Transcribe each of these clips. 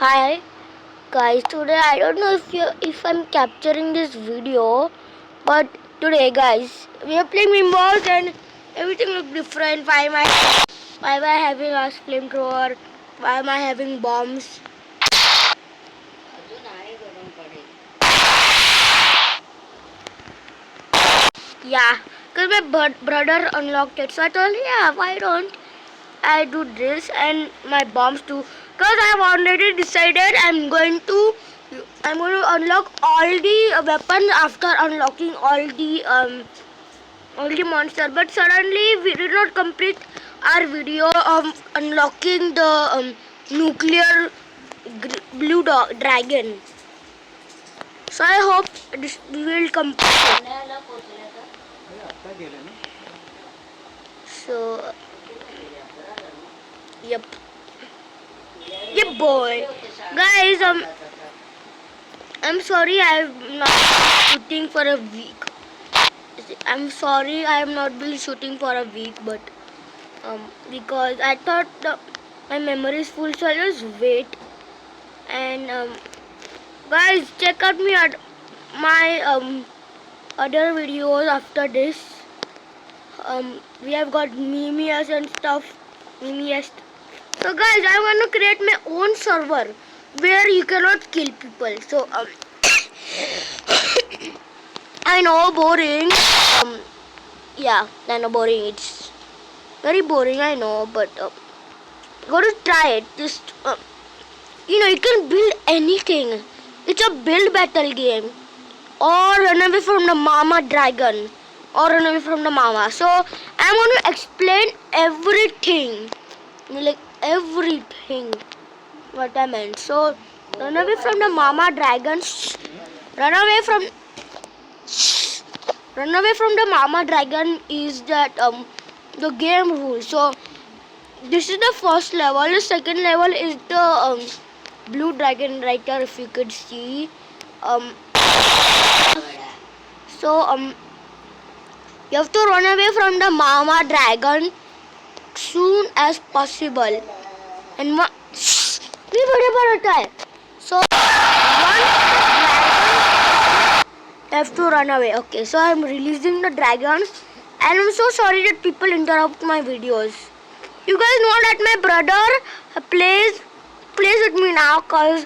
Hi guys, today I don't know if I'm capturing this video, but today guys we are playing pinballs and everything looks different. Why am I having a flamethrower? Why am I having bombs? Yeah, because my brother unlocked it, so I told yeah, why don't I do this and my bombs too? Because I've already decided I'm going to unlock all the weapons after unlocking all the monster. But suddenly we did not complete our video of unlocking the nuclear blue dragon. So I hope we will complete. So yep. Yep, boy. Guys, I'm sorry I'm not shooting for a week. I'm sorry I have not been shooting for a week, but because I thought my memory is full, so I'll just wait. And guys, check out my other videos after this. We have got memes and stuff. Memes. So guys, I want to create my own server where you cannot kill people. So I know boring. Yeah, I know boring. It's very boring. I know, but gotta try it. Just you can build anything. It's a build battle game, or run away from the mama dragon, or run away from the mama. So I'm going to explain everything, like everything. What I meant. So run away from the mama dragons. Run away from the mama dragon is that the game rule. So this is the first level. The second level is the blue dragon right there, if you could see. So you have to run away from the mama dragon soon as possible. And so once have to run away. Okay, so I'm releasing the dragons, and I'm so sorry that people interrupt my videos. You guys know that my brother plays with me now, cause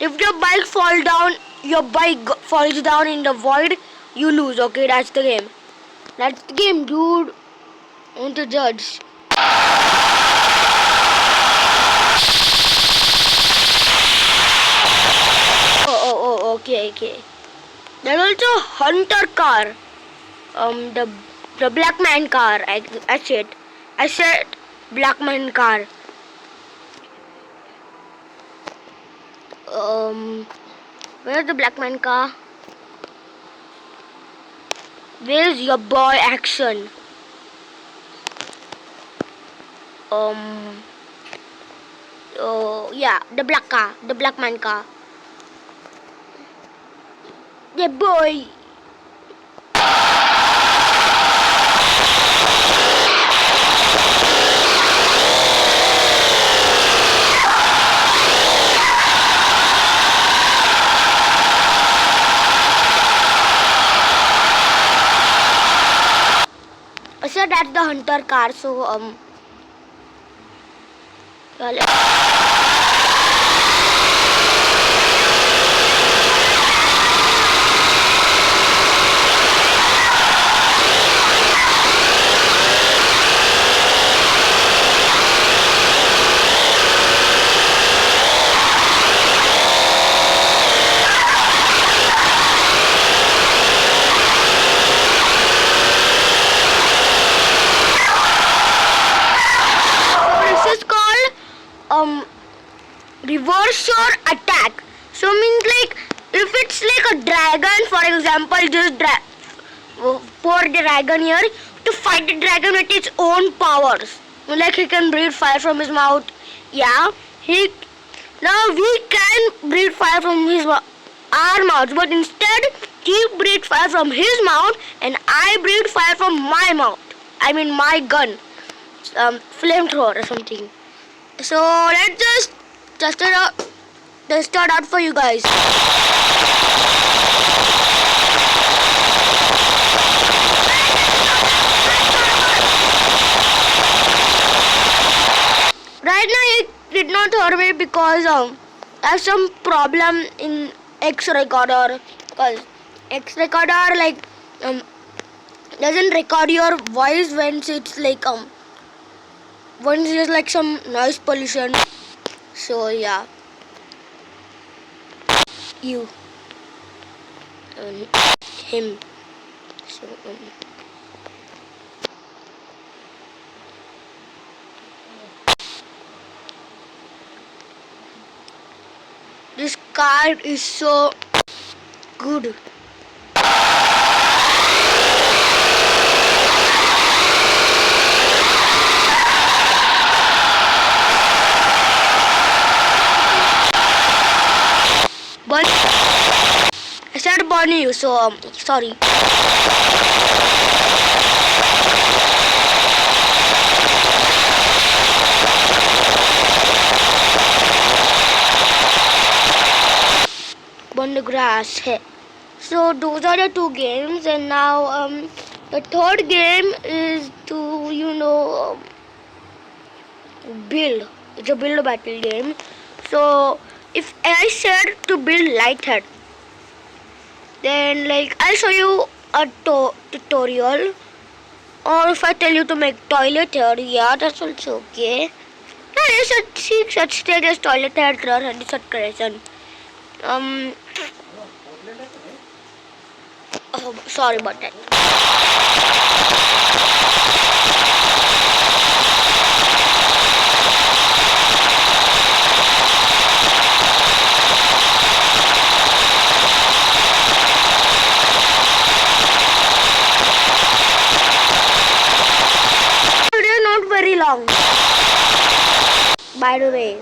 if your bike falls down in the void, you lose. Okay, that's the game. That's the game, dude. I want to judge. Okay. There's also hunter car. The black man car. I said black man car. Where's the black man car? Where's your boy action? Oh yeah, the black man car. Yeah, boy. So that's the hunter car. So reverse your attack. So means like if it's like a dragon, for example, just pour the dragon here to fight the dragon with its own powers. Like he can breathe fire from his mouth. Yeah, he Now we can breathe fire from our mouth, but instead he breathed fire from his mouth, and I breathed fire from my mouth. I mean my gun, flamethrower or something. So let's just test it out. Test it out for you guys. Right now it did not hurt me because I have some problem in X recorder. Because X recorder doesn't record your voice when it's when there's like some noise pollution. So yeah, you him. So this card is so good. But I started burning you, so sorry. Burn the grass. So those are the two games, and now the third game is to build. It's a build battle game. So if I said to build lighthead, then I'll show you a tutorial. Or if I tell you to make toilet head, yeah, that's also okay. Yeah, you should see such thing as toilet head and such creation. Oh, sorry about that. Video not very long, by the way.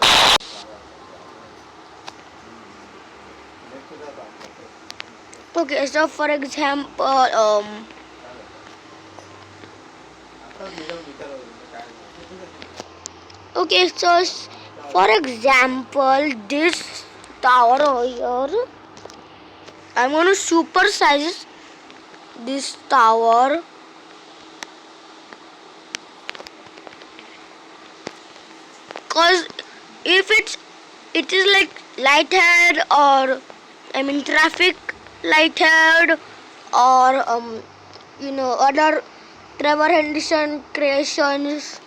Okay, so for example, okay, so for example, this tower over here, I'm gonna supersize this tower. Cause if it is like lighthead or traffic lighthead or other Trevor Henderson creations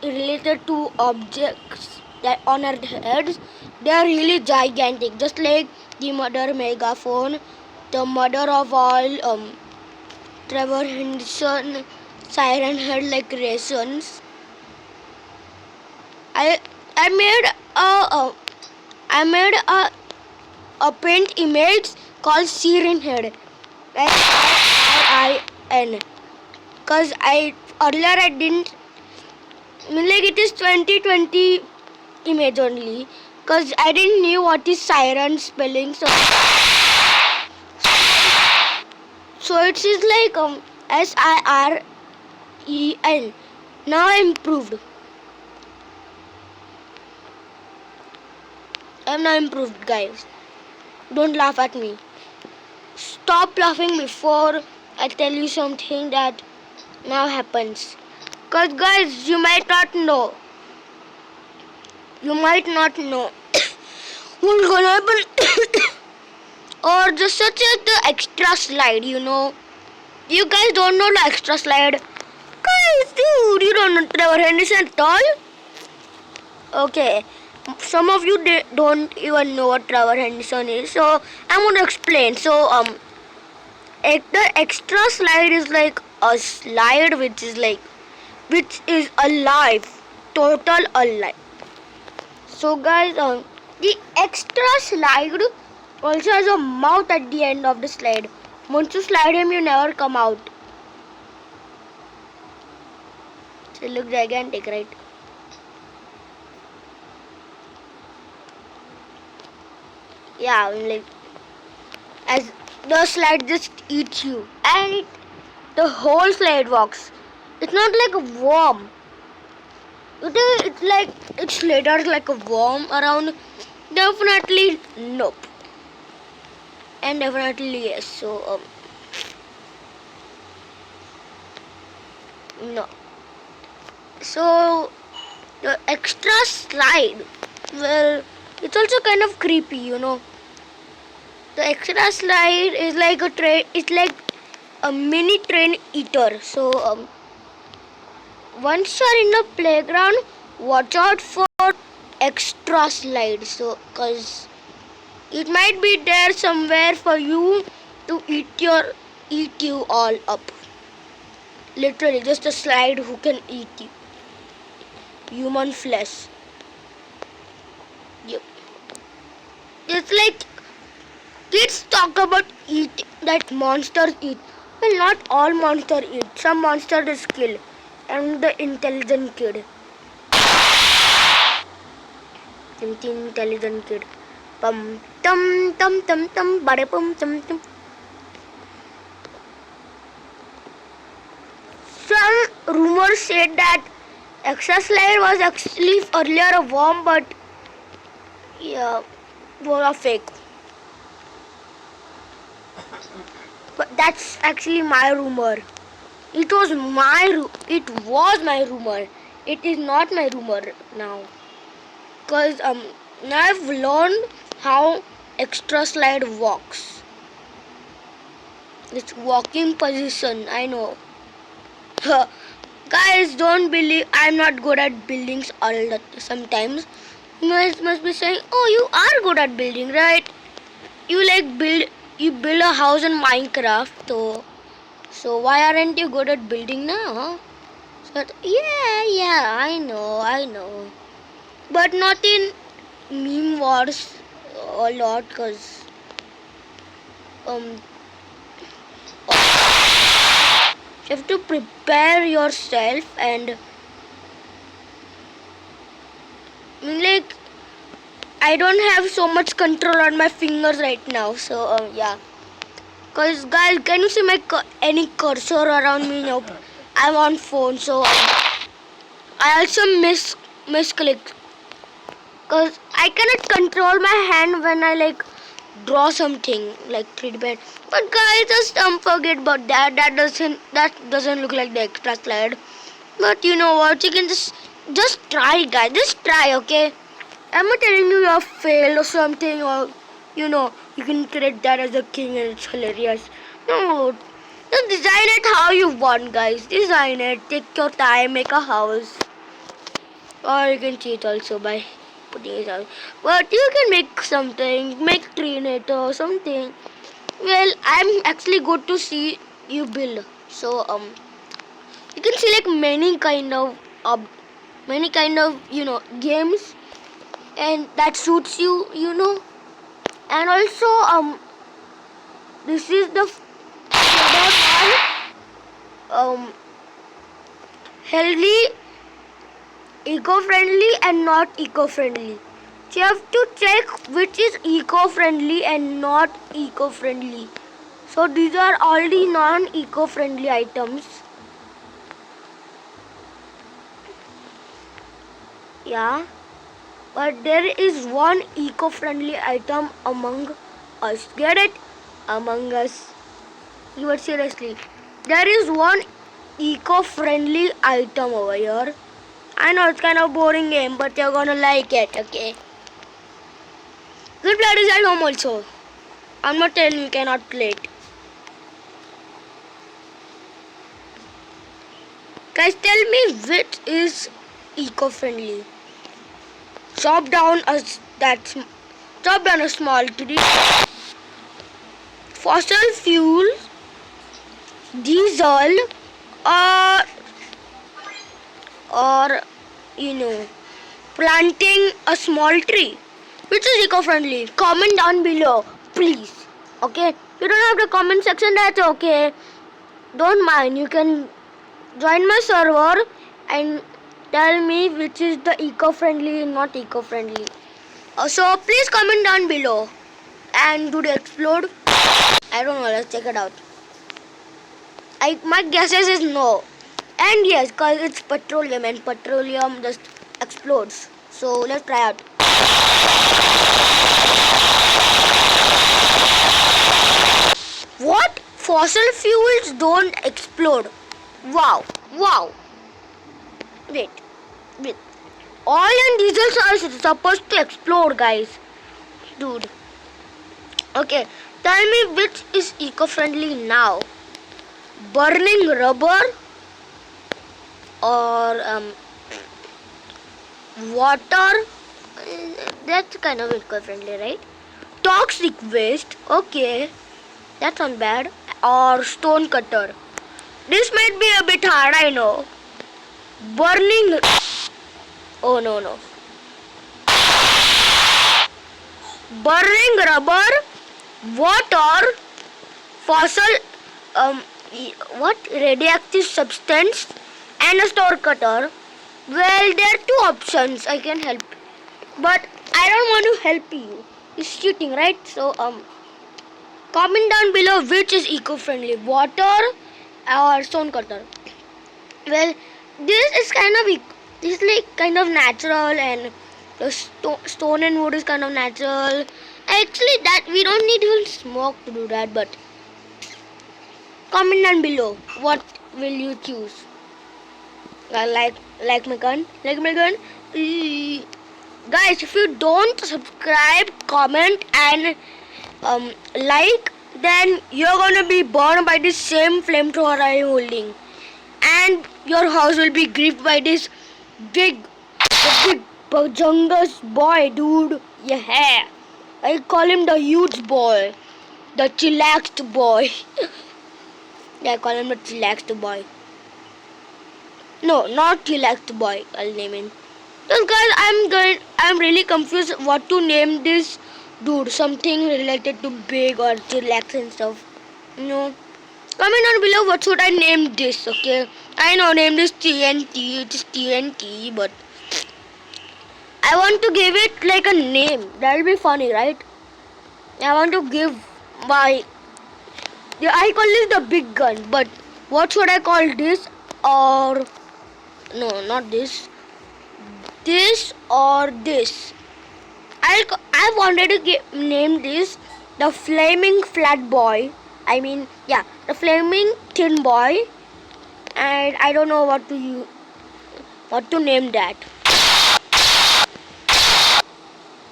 related to objects that on our heads, they are really gigantic, just like the mother megaphone, the mother of all Trevor Henderson siren head like creations. I made a paint image called Siren Head, SIRIN, cause earlier I didn't it is 2020 image only, cause I didn't knew what is siren spelling, so it is like SIREN. Now I improved. I'm now improved, guys. Don't laugh at me. Stop laughing before I tell you something that now happens. Cause guys, you might not know. What's gonna happen. Or just such as the extra slide, You guys don't know the extra slide. Guys, dude, you don't know Trevor Henderson at all? Okay. Some of you don't even know what Trevor Henderson is, so I'm going to explain. So, the extra slide is like a slide which is alive, total alive. So, guys, the extra slide also has a mouth at the end of the slide. Once you slide him, you never come out. So, it looks gigantic, right? Yeah, like as the slide just eats you, and the whole slide walks. It's not like a worm. It's like it slithers like a worm around. Definitely nope, and definitely yes. So no. So the extra slide, well, it's also kind of creepy, you know. The extra slide is like a train. It's like a mini train eater. So once you're in the playground, watch out for extra slide. So, cause it might be there somewhere for you to eat you all up. Literally, just a slide who can eat you. Human flesh. Yep. It's like kids talk about eating that monsters eat. Well, not all monsters eat. Some monsters is kill. And the intelligent kid. Intelligent kid. Pum tum tum tum tum bada pum tum tum. Some rumors said that extra slide was actually earlier a worm, but yeah, was a fake. But that's actually my rumor. It was my rumor. It is not my rumor now. Cause now I've learned how extra slide walks. It's walking position. I know. Guys, don't believe I'm not good at buildings all the sometimes. You guys must be saying, "Oh, you are good at building, right? You build a house in Minecraft, so why aren't you good at building now?" So yeah, I know, but not in meme wars a lot, cause um you have to prepare yourself and like I don't have so much control on my fingers right now. So yeah. Cause guys, can you see my any cursor around me? Nope. I'm on phone, so I also misclick. Cause I cannot control my hand when I like draw something like 3D pen. But guys, just forget about that. That doesn't look like the extra slide. But you know what? You can just try, guys. Just try, okay? I'm not telling you have failed or something, or you know you can treat that as a king and it's hilarious. No, just design it how you want, guys. Design it. Take your time. Make a house, or you can cheat also by putting it out. But you can make something. Make tree it or something. Well, I'm actually good to see you build. So you can see like many kind of games, and that suits you, you know. And also this is the um healthy, eco-friendly and not eco-friendly. So you have to check which is eco-friendly and not eco-friendly. So these are all the non-eco-friendly items. Yeah. But there is one eco-friendly item among us. Get it? Among us. But seriously, there is one eco-friendly item over here. I know it's kind of boring game, but you're gonna like it, okay? Good play is at home also. I'm not telling you cannot play it. Guys, tell me which is eco-friendly. Chop down a small tree. Fossil fuel, diesel, or planting a small tree. Which is eco-friendly? Comment down below, please. Okay? You don't have the comment section, that's okay. Don't mind. You can join my server and tell me which is the eco-friendly and not eco-friendly. So please comment down below. and do they explode? I don't know. Let's check it out. My guesses is no. And yes, cause it's petroleum and petroleum just explodes. So let's try out. What? Fossil fuels don't explode. Wow. Wow. Wait. Wait. Oil and diesels are supposed to explode, guys. Dude. Okay. Tell me which is eco-friendly now. Burning rubber or water? That's kind of eco-friendly, right? Toxic waste. Okay. That's not bad. Or stone cutter. This might be a bit hard, I know. Burning. Oh no. Burning rubber, water, fossil, what radioactive substance, and a stone cutter. Well, there are two options. I can help, but I don't want to help you. It's cheating, right? So comment down below which is eco-friendly, water or stone cutter. Well, this is this is like kind of natural, and the stone and wood is kind of natural. Actually, that we don't need even smoke to do that. But comment down below what will you choose. Like my gun, Guys, if you don't subscribe, comment, and like, then you're gonna be burned by this same flamethrower I'm holding, and your house will be gripped by this big bujungus boy, dude. Yeah, I call him the huge boy, the chillaxed boy. Yeah, I call him the chillaxed boy. No, not chillaxed boy. I'll name him. So guys, I'm really confused what to name this dude. Something related to big or chillax and stuff. No. Comment down below what should I name this, okay? I know name this TNT, it is TNT, but I want to give it like a name. That'll be funny, right? I want to give my... Yeah, I call this the big gun, but what should I call this? Or... No, not this. This or this. I wanted to name this the Flaming Flat Boy. I mean, yeah, the Flaming Tin Boy. And I don't know what to name that.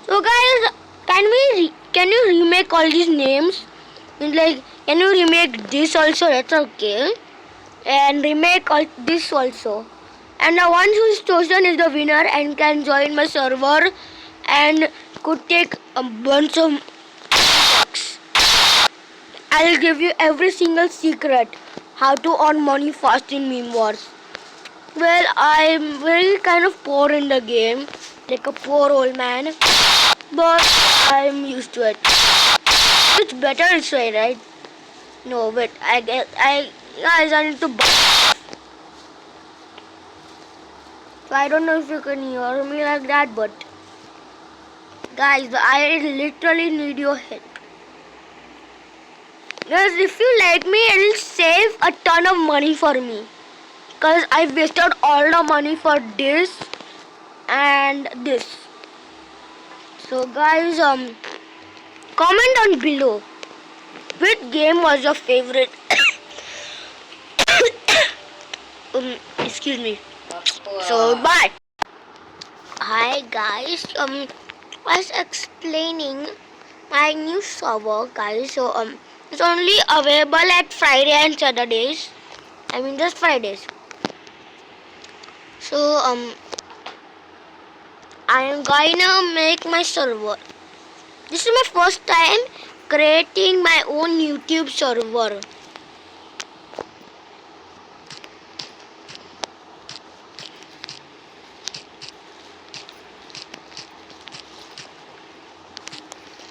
So guys, can you remake all these names? Like, can you remake this also? That's okay. And remake all this also. And the one who is chosen is the winner and can join my server and could take a bunch of bucks. I'll give you every single secret how to earn money fast in Meme Wars. Well, I'm very kind of poor in the game, like a poor old man, but I'm used to it. It's better this way, right? No, but guys, I need to buy. So I don't know if you can hear me like that, but guys, I literally need your help. Guys, if you like me, it'll save a ton of money for me. Because I wasted all the money for this and this. So guys, comment down below which game was your favorite. Excuse me. So bye. Hi guys. I was explaining my new server, guys. So it's only available at Friday and Saturdays. I mean just Fridays. So I am gonna make my server. This is my first time creating my own YouTube server.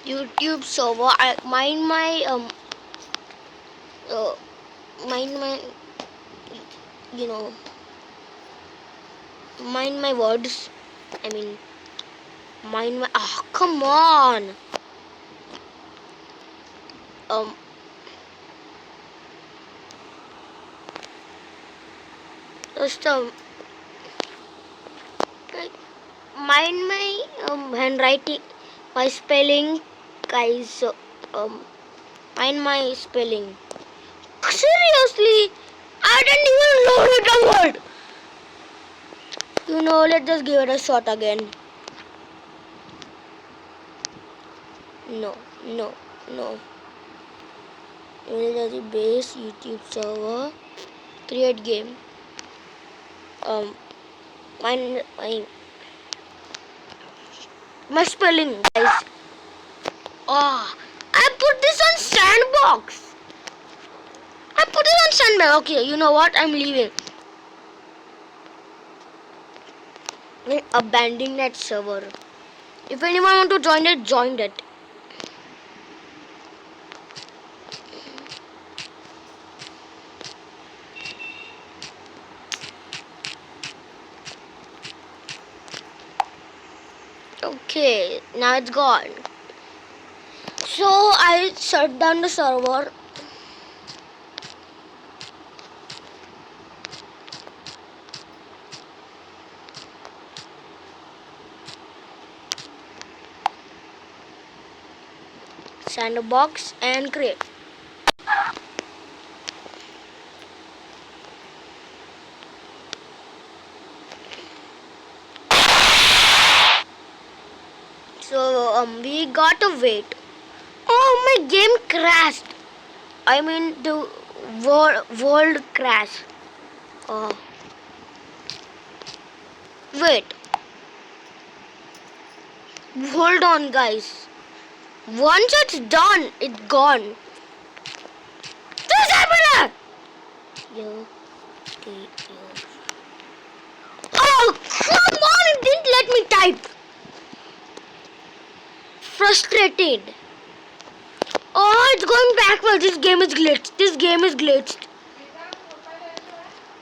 YouTube server. I mind my mind my words. I mean mind my come on. um just like, mind my handwriting, my spelling, guys. Mind my spelling. Seriously, I didn't even know the word. You know, let's just give it a shot again. No, no, no. University base YouTube server. Create game. My spelling, guys. Oh, I put this on sandbox. I put it on sandbox. Okay, you know what? I'm leaving. Abandoning that server. If anyone want to join it, join it. Okay, now it's gone. So I shut down the server. Sandbox and create. So we got to wait. Oh, my game crashed. I mean the world crashed. Wait. Hold on, guys. Once it's done, it's gone. This happened. Oh, come on! It didn't let me type. Frustrated. Oh, it's going backwards. This game is glitched. This game is glitched.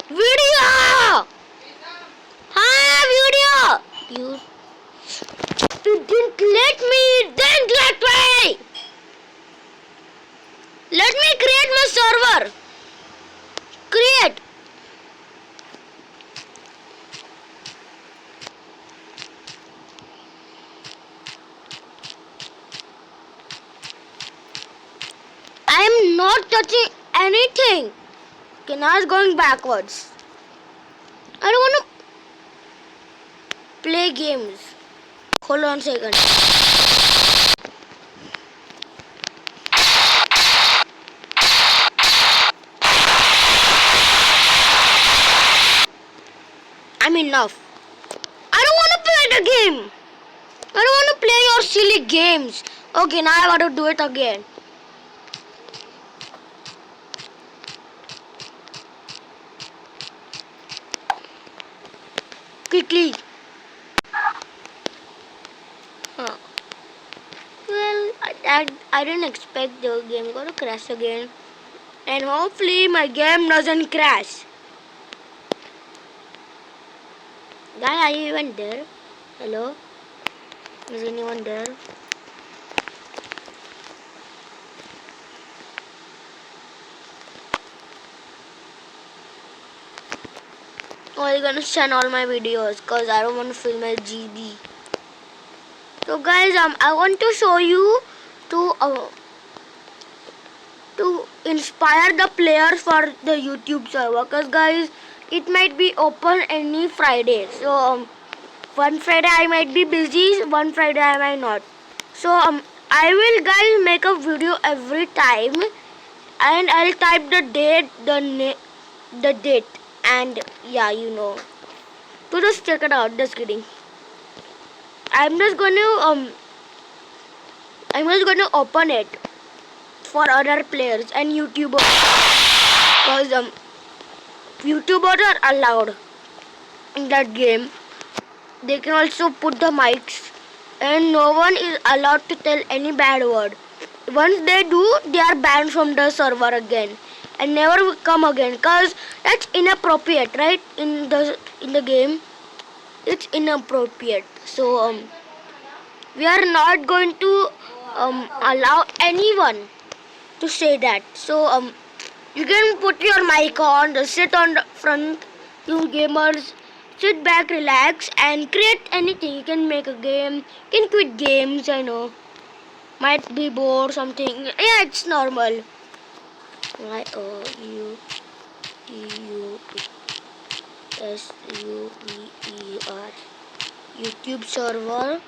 Video! Hi, video! You didn't let me. It didn't let me. Let me create my server. Create. I am not touching anything. Okay, now it's going backwards. I don't want to play games. Hold on a second. I'm enough. I don't want to play the game. I don't want to play your silly games. Okay, now I want to do it again. Quickly. Well, I didn't expect the game to crash again. And hopefully my game doesn't crash. Guy, are you even there? Hello? Is anyone there? Oh, you're gonna send all my videos because I don't want to fill my GB. So guys, I want to show you to inspire the players for the YouTube server, because guys, it might be open any Friday. So one Friday I might be busy, one Friday I might not. So I will guys make a video every time, and I'll type the date, the date, and yeah, you know. So just check it out. Just kidding. I'm just going to open it for other players and YouTubers, because YouTubers are allowed in that game. They can also put the mics, and no one is allowed to tell any bad word. Once they do, they are banned from the server again and never will come again, because that's inappropriate, right? In the game, it's inappropriate. So we are not going to allow anyone to say that. So you can put your mic on, just sit on the front. You gamers, sit back, relax, and create anything. You can make a game. You can quit games. I know. Might be bored something. Yeah, it's normal. YOUTUBER YouTube server.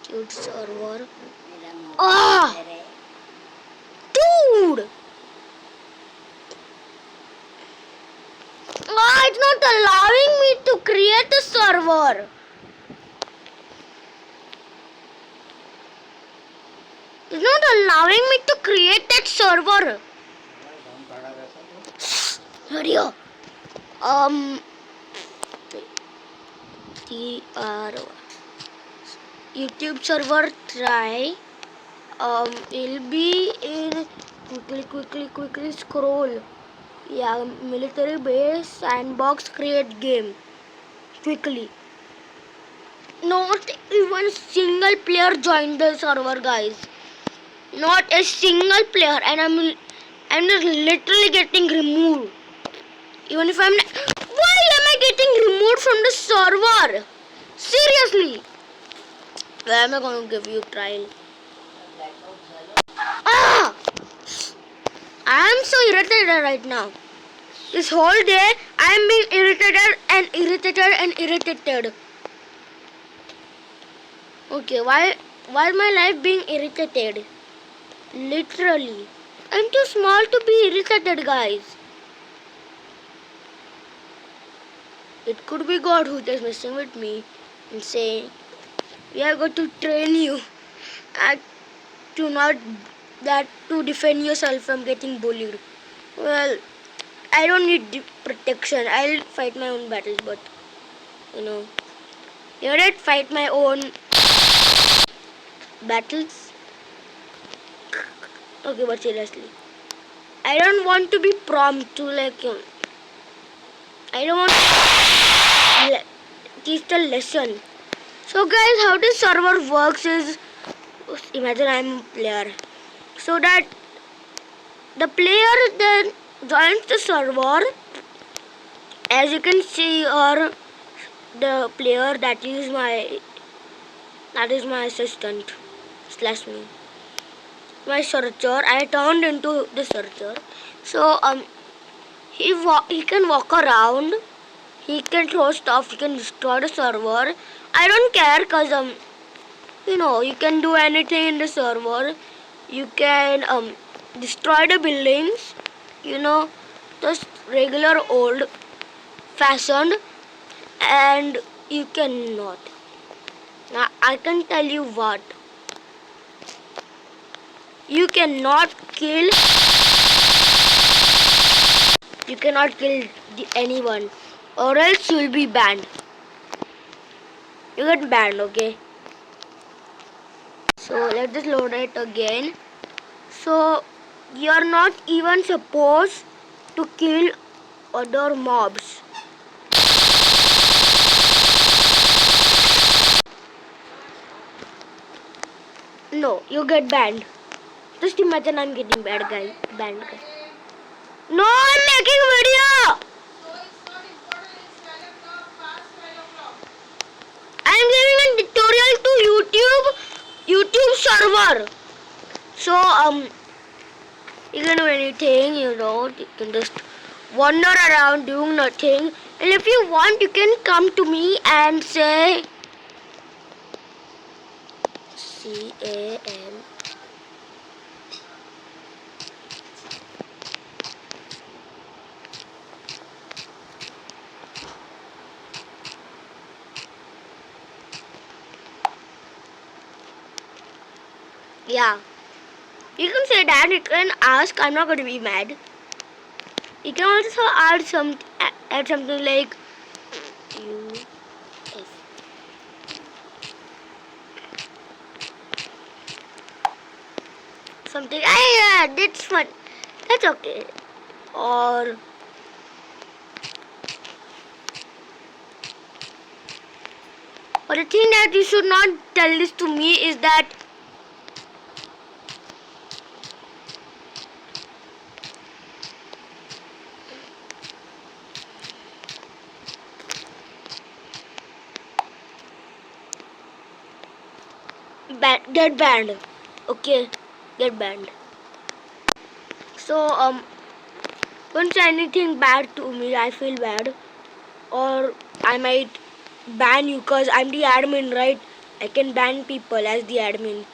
YouTube server. Ah, dude! Ah, it's not allowing me to create a server. It's not allowing me to create that server. Hurry up. TR YouTube server try. It'll be in quickly scroll. Yeah, military base sandbox create game. Quickly. Not even single player joined the server, guys. Not a single player, and I'm just literally getting removed. Even if I'm why am I getting removed from the server? Seriously. Where am I going to give you trial? Ah! I am so irritated right now. This whole day I am being irritated. Okay, why is my life being irritated? Literally. I'm too small to be irritated, guys. It could be God who is messing with me and saying, we are going to train you to defend yourself from getting bullied. Well, I don't need protection. I'll fight my own battles, but you don't fight my own battles. Okay, but seriously, I don't want to be prompt to I don't want to teach the lesson. So guys, how this server works is, imagine I'm a player. So that the player then joins the server. As you can see, or the player that is my assistant / me. My searcher. I turned into the searcher. So he can walk around. He can throw stuff. He can destroy the server. I don't care, cause you can do anything in the server. You can destroy the buildings. Just regular old fashioned, and you cannot. Now I can tell you what. You cannot kill. You cannot kill anyone, or else you will be banned. You get banned, okay? So let's just load it again. So you are not even supposed to kill other mobs. No, you get banned. Just imagine I'm getting banned, guys. No, I'm making video. I'm giving a tutorial to YouTube server. So you can do anything, you can just wander around doing nothing. And if you want, you can come to me and say CAM. Yeah. You can say that, you can ask, I'm not going to be mad. You can also add something like UF. Something, yeah, that's fun. That's okay. Or the thing that you should not tell this to me is that get banned. Okay, get banned. So don't say anything bad to me. I feel bad, or I might ban you because I'm the admin, right? I can ban people as the admin.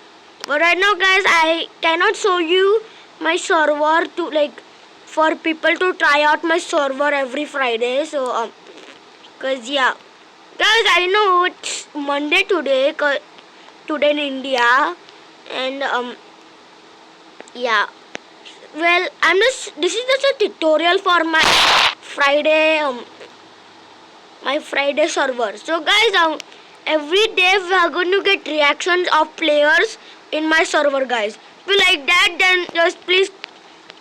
But right now, guys, I cannot show you my server to like for people to try out my server every Friday. So cause yeah, guys, I know it's Monday today, today in India, and yeah. Well, I'm just. This is just a tutorial for my Friday my Friday server. So guys, every day we are going to get reactions of players in my server, guys. If you like that, then just please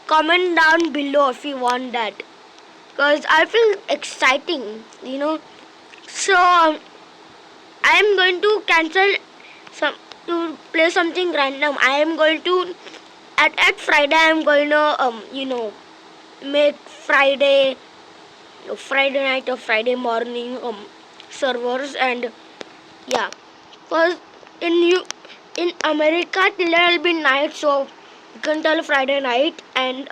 comment down below if you want that. Cause I feel exciting, you know. So I am going to cancel some to play something random. I am going to at Friday. I am going to make Friday night or Friday morning servers, and yeah, cause in America till there will be night, so you can tell Friday night, and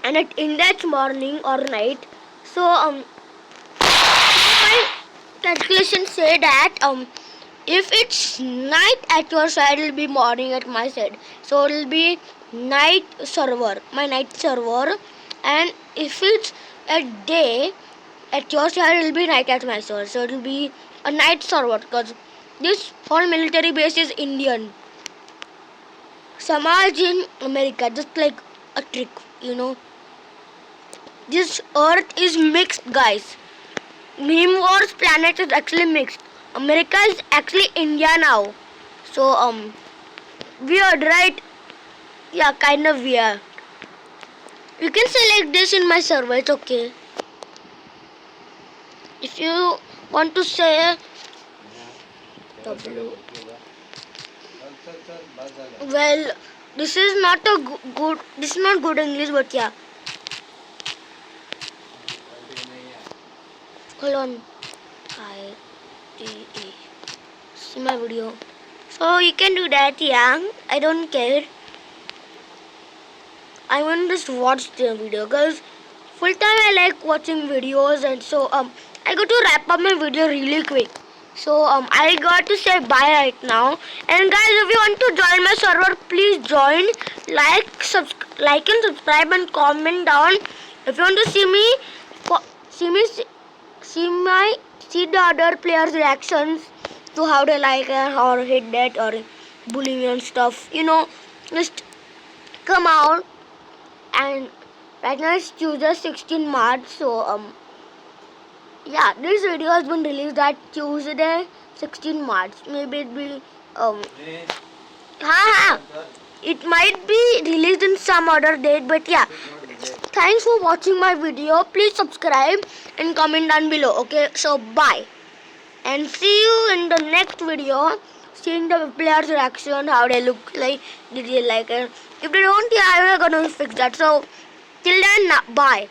at India it's morning or night. So my calculation say that if it's night at your side, it'll be morning at my side. So it'll be night server, my night server, and if it's a day at your side, it'll be night at my server. So it'll be a night server because this whole military base is Indian. Samaj in America, just like a trick, you know. This earth is mixed, guys. Meme Wars planet is actually mixed. America is actually India now. So weird, right? Yeah, kind of weird. You can say like this in my server, it's okay. If you want to say W. Well, this is not a good. This is not good English, but yeah. Hold on. IDE. See my video. So you can do that, yeah. I don't care. I want to just watch the video because full time I like watching videos, and so I got to wrap up my video really quick. So I got to say bye right now. And guys, if you want to join my server, please join. Like and subscribe and comment down. If you want to see the other players' reactions to how they like it or hate that or bullying and stuff, just come out. And right now it's Tuesday 16 March, so yeah, this video has been released at Tuesday 16 March. Maybe it will it might be released in some other date, but yeah. Thanks for watching my video. Please subscribe and comment down below. Okay, so bye. And see you in the next video. Seeing the players' reaction, how they look like, did they like it? If they don't, yeah, I'm gonna fix that. So till then, bye.